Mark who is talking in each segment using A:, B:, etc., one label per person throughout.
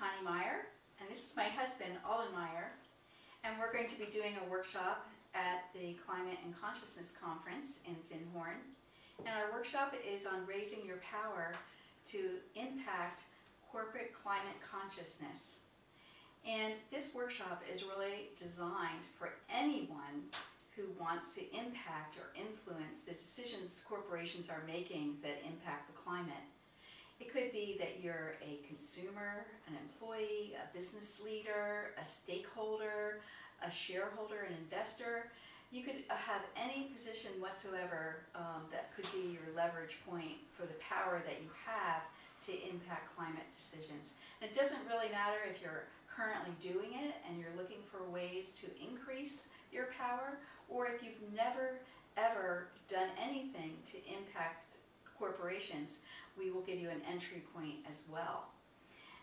A: Connie Meyer, and this is my husband, Alden Meyer, and we're going to be doing a workshop at the Climate and Consciousness Conference in Findhorn. And our workshop is on raising your power to impact corporate climate consciousness. And this workshop is really designed for anyone who wants to impact or influence the decisions corporations are making that impact the climate. It could be that you're a consumer, an employee, a business leader, a stakeholder, a shareholder, an investor. You could have any position whatsoever that could be your leverage point for the power that you have to impact climate decisions. And it doesn't really matter if you're currently doing it and you're looking for ways to increase your power, or if you've never ever done anything to impact corporations, we will give you an entry point as well.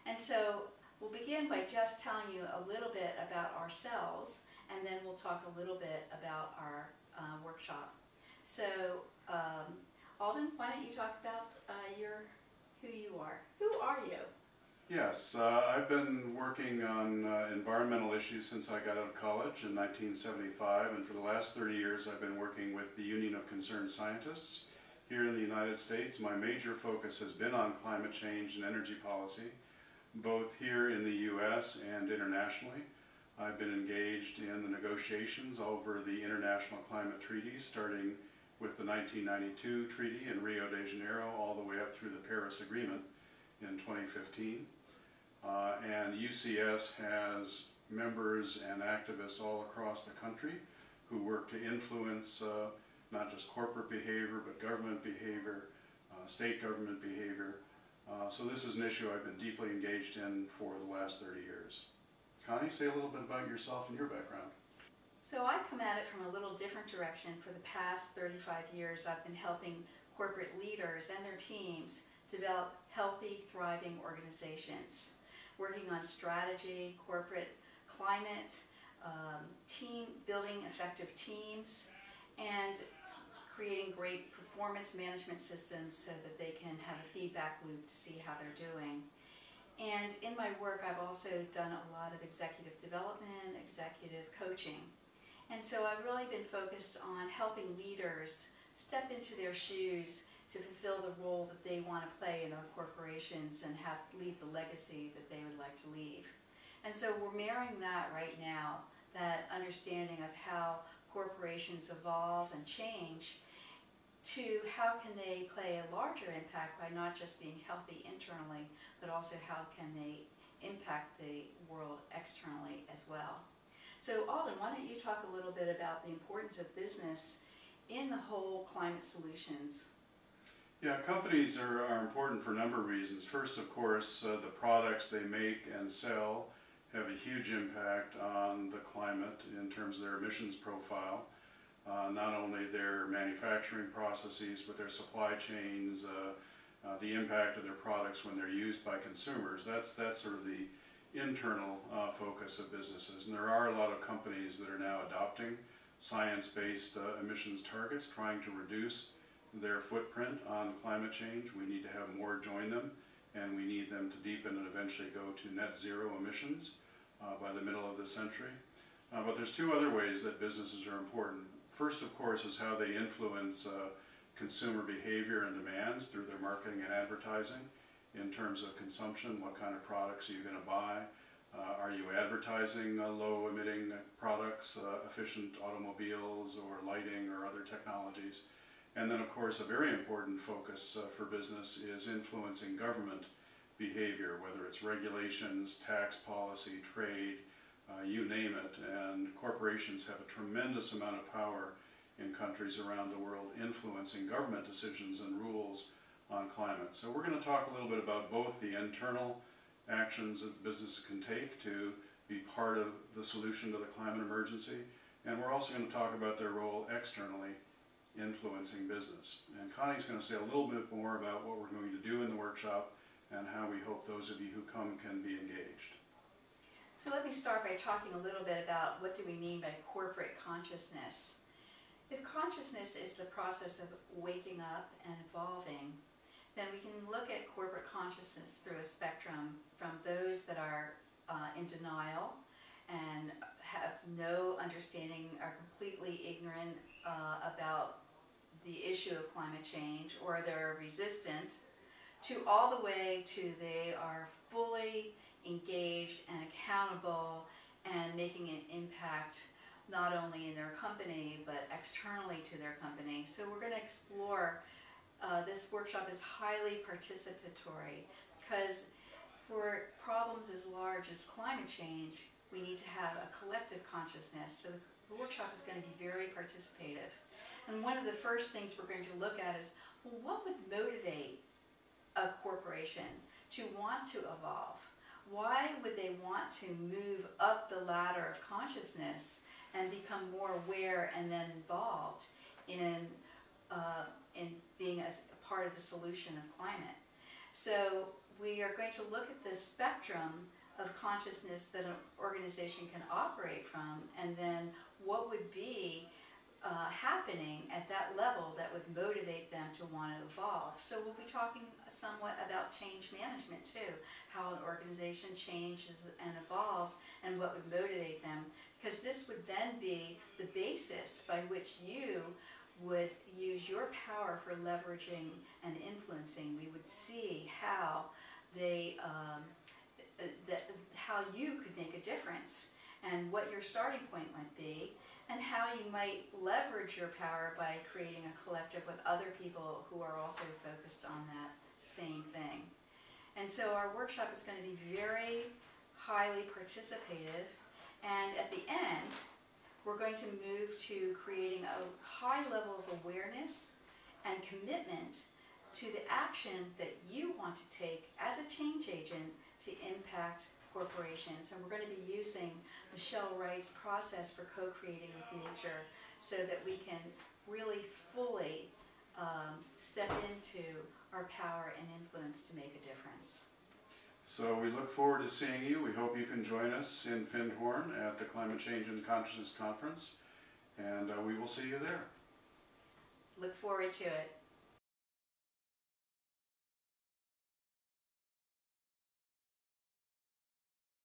A: And so we'll begin by just telling you a little bit about ourselves, and then we'll talk a little bit about our workshop. So Alden, why don't you talk about who you are? Who are you?
B: Yes, I've been working on environmental issues since I got out of college in 1975, and for the last 30 years I've been working with the Union of Concerned Scientists here in the United States. My major focus has been on climate change and energy policy, both here in the US and internationally. I've been engaged in the negotiations over the international climate treaties, starting with the 1992 treaty in Rio de Janeiro all the way up through the Paris Agreement in 2015. And UCS has members and activists all across the country who work to influence not just corporate behavior, but government behavior, state government behavior. So this is an issue I've been deeply engaged in for the last 30 years. Connie, say a little bit about yourself and your background.
A: So I come at it from a little different direction. For the past 35 years, I've been helping corporate leaders and their teams develop healthy, thriving organizations, working on strategy, corporate climate, team building effective teams, and creating great performance management systems so that they can have a feedback loop to see how they're doing. And in my work, I've also done a lot of executive development, executive coaching. And so I've really been focused on helping leaders step into their shoes to fulfill the role that they want to play in their corporations and leave the legacy that they would like to leave. And so we're marrying that right now, that understanding of how corporations evolve and change, to how can they play a larger impact by not just being healthy internally, but also how can they impact the world externally as well. So Alden, why don't you talk a little bit about the importance of business in the whole climate solutions?
B: Yeah, companies are important for a number of reasons. First, of course, the products they make and sell have a huge impact on the climate in terms of their emissions profile. Not only their manufacturing processes, but their supply chains, the impact of their products when they're used by consumers. That's sort of the internal focus of businesses. And there are a lot of companies that are now adopting science-based emissions targets, trying to reduce their footprint on climate change. We need to have more join them, and we need them to deepen and eventually go to net zero emissions by the middle of the century. But there's two other ways that businesses are important. First, of course, is how they influence consumer behavior and demands through their marketing and advertising in terms of consumption. What kind of products are you going to buy? Are you advertising low-emitting products, efficient automobiles or lighting or other technologies? And then, of course, a very important focus for business is influencing government behavior, whether it's regulations, tax policy, trade, you name it. And corporations have a tremendous amount of power in countries around the world influencing government decisions and rules on climate. So we're going to talk a little bit about both the internal actions that businesses can take to be part of the solution to the climate emergency, and we're also going to talk about their role externally influencing business. And Connie's going to say a little bit more about what we're going to do in the workshop and how we hope those of you who come can be engaged.
A: So let me start by talking a little bit about what do we mean by corporate consciousness. If consciousness is the process of waking up and evolving, then we can look at corporate consciousness through a spectrum from those that are in denial and have no understanding, are completely ignorant about the issue of climate change, or they're resistant, to all the way to they are fully engaged and accountable and making an impact not only in their company but externally to their company. So we're going to explore, this workshop is highly participatory because for problems as large as climate change, we need to have a collective consciousness. So the workshop is going to be very participative. And one of the first things we're going to look at is, well, what would motivate a corporation to want to evolve? Why would they want to move up the ladder of consciousness and become more aware and then involved in being a part of the solution of climate? So we are going to look at the spectrum of consciousness that an organization can operate from, and then what would be happening at that level that would motivate them to want to evolve. So we'll be talking somewhat about change management too, how an organization changes and evolves and what would motivate them, because this would then be the basis by which you would use your power for leveraging and influencing. We would see how how you could make a difference and what your starting point might be, and how you might leverage your power by creating a collective with other people who are also focused on that same thing. And so our workshop is going to be very highly participative, and at the end we're going to move to creating a high level of awareness and commitment to the action that you want to take as a change agent to impact corporations. And we're going to be using the Shell Rights process for co-creating with nature so that we can really fully step into our power and influence to make a difference.
B: So we look forward to seeing you. We hope you can join us in Findhorn at the Climate Change and Consciousness Conference, and we will see you there.
A: Look forward to it.